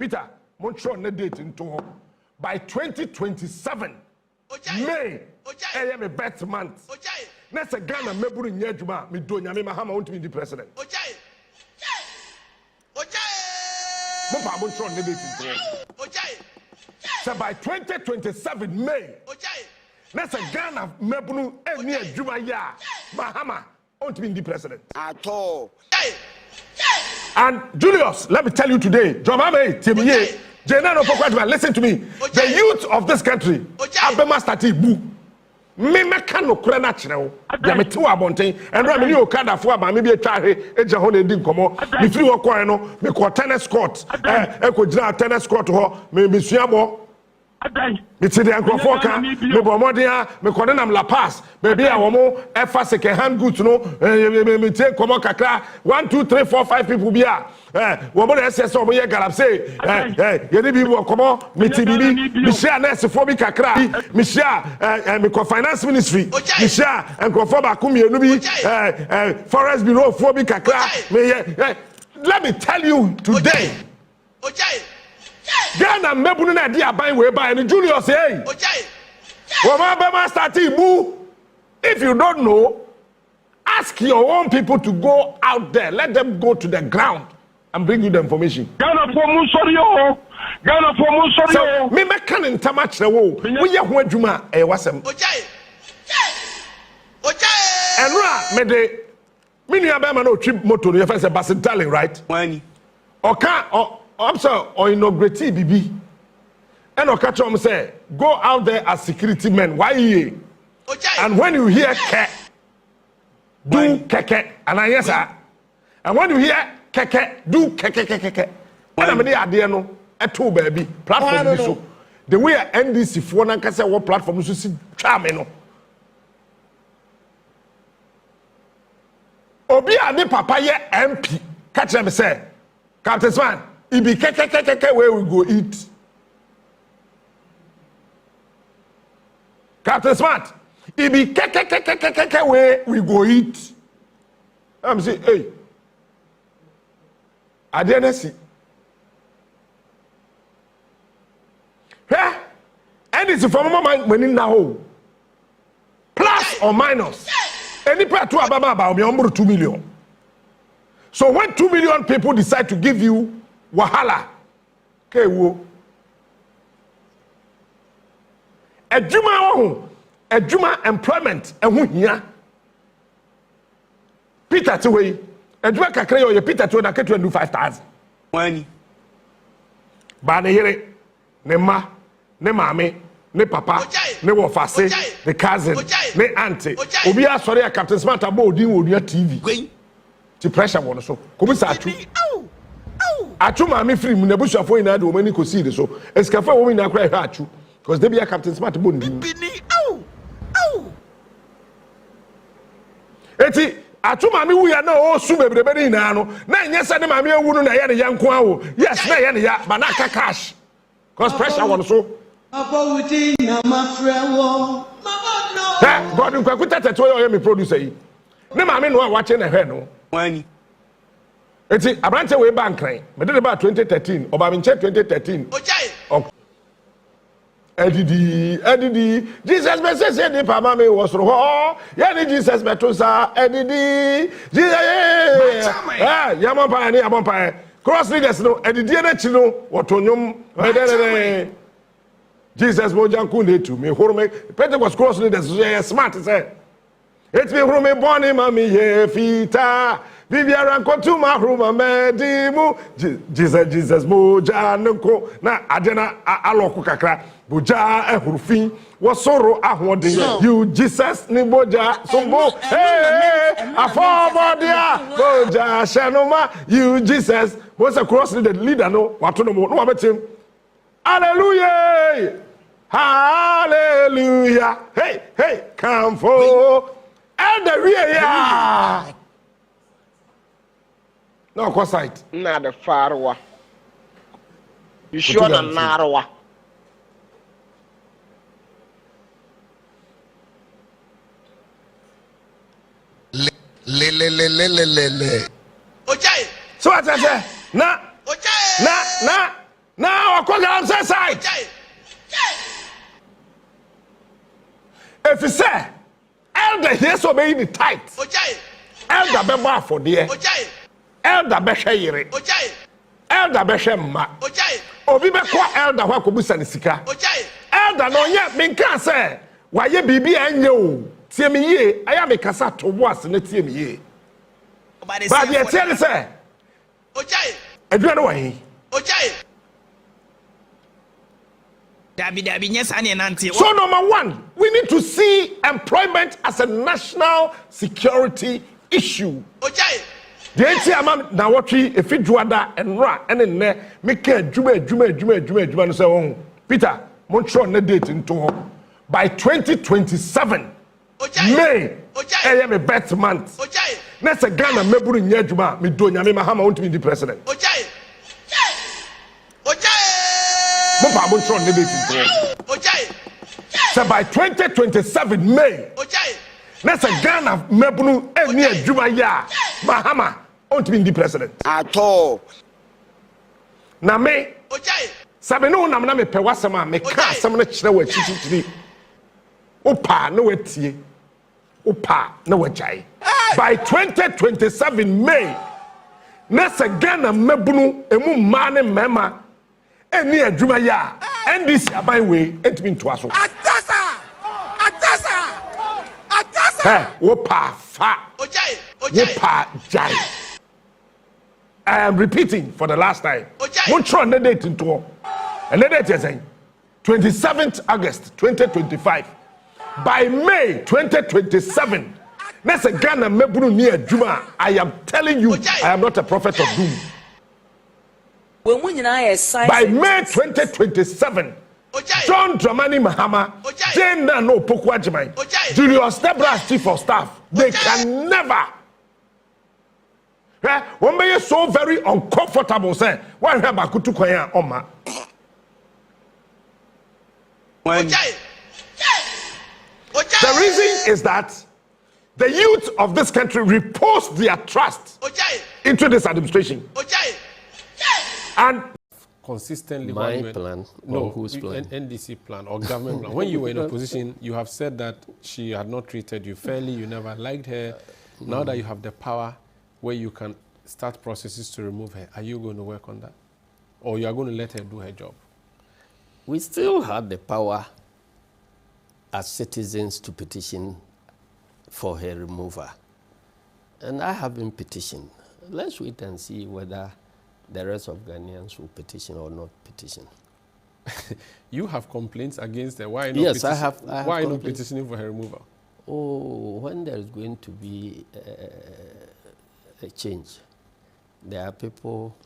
Peter, Montreal na date into by 2027 May. I am a best month. Next a Ghana meburu nyejuma me do nyame mahama want to be the president. Mopa Montreal na date into. So by 2027 May. Next a Ghana meburu eni ejuma ya mahama want to be the president. At all. And Julius, let me tell you today, Jomame, Timiye, Jenano Pokwadwa, listen to me. The youth of this country, Abema Stati Bu, Mimekano Krenachno, Yamitu Abonte, and Ramini Okada for maybe a Tari, a Jahone Dinkomo, the free Okoano, make a tennis court, Echo tennis court, maybe Siamo. It's the Angrofoka, Mobomodia, Mekonam La Paz, maybe a woman, F second hand goods, no, me take Komo Kakra, 1, 2, 3, 4, 5 people be a woman SS over here, Galapse, Yedibi Komo, Mitibi, Misha Nesophobic Kakra, Misha, Miko Finance Ministry, Misha, and Kofoba Kumi, Forest Bureau, Phobic Kakra. Let me tell you today. Ghana mebunu na dia ban we buy and Julius say if you don't know, ask your own people to go out there, let them go to the ground and bring you the information. Ghana for Musorio, Ghana for Musorio. Me mekan ntama kire wo we ye ho adwuma e wasem enra me de me nua ba ma na otwi moto no ye fa say Basintali, right? Wani oka I'm sorry, or inaugurate BB. And I catch them say, go out there as security men. Why ye? And when you hear ke, do keke. And I yes, sir. And when you hear keke, do keke. And I'm the idea no, a two baby platform. So the way NDC for na kase what platform so see charm no. Obi ade papa ye MP. Catch them say, Captain Smart. It be keke where we go eat. Captain Smart. It be keke where we go eat. I'm saying, hey. I didn't see. Hey, and it's from my money now. Plus or minus. Any part to Ababa about me 2 million. So when 2 million people decide to give you wahala ke wo adwuma employment ehu hia Peter Tiwei adwuma kakra yo Peter to na ke 25,000 wani ba ne yere ne ma ne maame ne papa ne wofase ne cousin ne auntie obi asori a Captain Smart abo odin odua TV ti pressure won so komisa atu Achuma me free mu na busuafo ina de o mani ko seed so eskafa wo ina kra hwa achu because they be a Captain Smart bo ndi eti achuma me wu ya na o su bebrebe ni na no na nyesa ne maame ewu no na ye ne yanko awo yes na ye ne ya ba na ka cash because pressure won so abawuti na mafrewo no God nkwaku teteto ye me producer yi ne maame no a wache na hwe no wani eti abrante we bank ran me did about 2013 oba me check 2013 okay edidi Jesus me say the papa me was ro ya ni Jesus beto sa edidi Jesus yamon pa ni yamon pa cross leaders no edidi na chi no wotonyom Jesus mo janku na etu me horo me Pentecost cross leaders so smart say it me horo me born mami ye fita Viviara kontuma ruma medimu Jesus moja nko na adena aloku kakra boja ehurufin wosoro ahode you Jesus ni boja sombo afobodia boja shanoma you Jesus was a cross the leader no watono no wabetim hallelujah hallelujah hey come for and the real no, what side? Na the farwa. You sure na narwa? Le. So what I say? Na. galamsey side. If you say elder here so be the tight. Elder be bar for there. Elder be share. Elder be share ma. Obi be kwa elder wa ko busa ne sika. Elder no nya me kan say wa ye bibi anye o. Tie me ye, aya me kasa to boas na tie me ye. Ba de tie ne say. Adua no wa hin. So number one, we need to see employment as a national security issue. The ATM na watchi efi juada enra ene ne make adwuma no say won Peter Montreal na date nto by 2027 May eye me bet month na say Ghana meburu nya adwuma me do nyame mahama want me the president. Mopa Montreal na date nto so by 2027 May na say Ghana meburu eni adwuma ya mahama want me the president at all. Na me sabe no na me pe wasema me ka asem na kire wa chichichiri opa na watie opa na wajai by 2027 May na se Ghana mabunu emu ma ne mema eni adwuma ya NDC aban we entimi ntoaso atasa opa fa opa jai. I am repeating for the last time. Montreal na date into and the date is 27th August 2025. By May 2027, next Ghana mebunu ni adwuma. I am telling you, I am not a prophet of doom. By May 2027, John Dramani Mahama, Jane Nano Pokwajimai, Julius Debrah Chief of Staff, they can never. One may so very uncomfortable say why have Bakutu Kwaya Oma. The reason is that the youth of this country repose their trust into this administration. And consistently my plan, no, whose plan? NDC plan or government plan. When you were in opposition, you have said that she had not treated you fairly, you never liked her. Now that you have the power where you can start processes to remove her, are you going to work on that? Or you are going to let her do her job? We still have the power as citizens to petition for her removal. And I have been petitioned. Let's wait and see whether the rest of Ghanaians will petition or not petition. You have complaints against her. Why not? Yes, I have why not petitioning for her removal? Oh, when there is going to be a change, there are people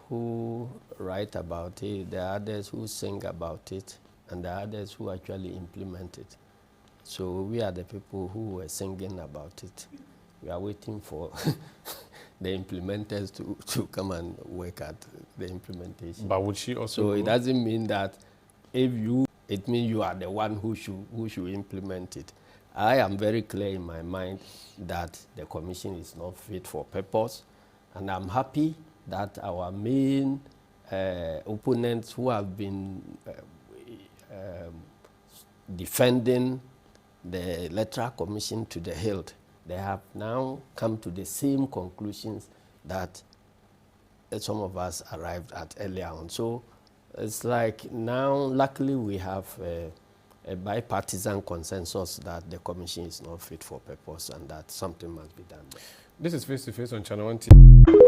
who write about it, there are others who sing about it, and there are others who actually implement it. So we are the people who were singing about it. We are waiting for the implementers to come and work at the implementation. But would she also? So it doesn't mean that if you, it means you are the one who should implement it. I am very clear in my mind that the commission is not fit for purpose, and I'm happy that our main opponents who have been defending the electoral commission to the hilt, they have now come to the same conclusions that some of us arrived at earlier on. So it's like now, luckily, we have a bipartisan consensus that the commission is not fit for purpose and that something must be done there. This is Face to Face on Channel 1 TV.